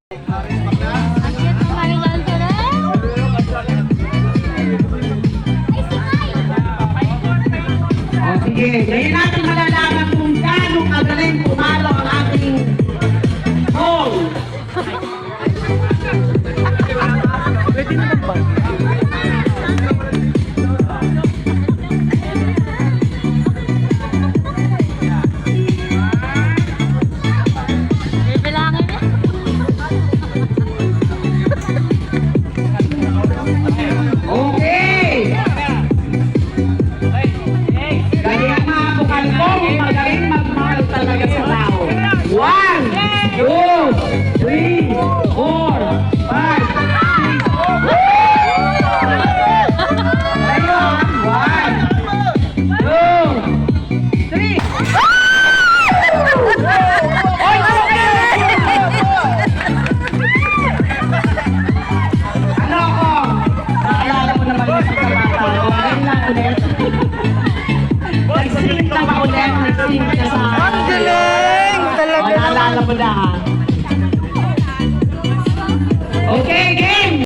Sige, ngayon natin malalaman kung gaano kagaling pumalo ang ating goal. Pwede na ba? Bibilangin niya. Okay! Kaya mga bukal ko, magaling magmahal talaga sa tao. 1, 2, 3, 4, 5, 6. Ayun! 1, 2, 3. Oy! Ano ako? Naalala mo naman yung pagkabata. Ngayon lang ulit. Nag-sing ka ba ulit? Nag-sing ka sa... Ang galing! Talaga. Naalala mo na ha? Okay, game!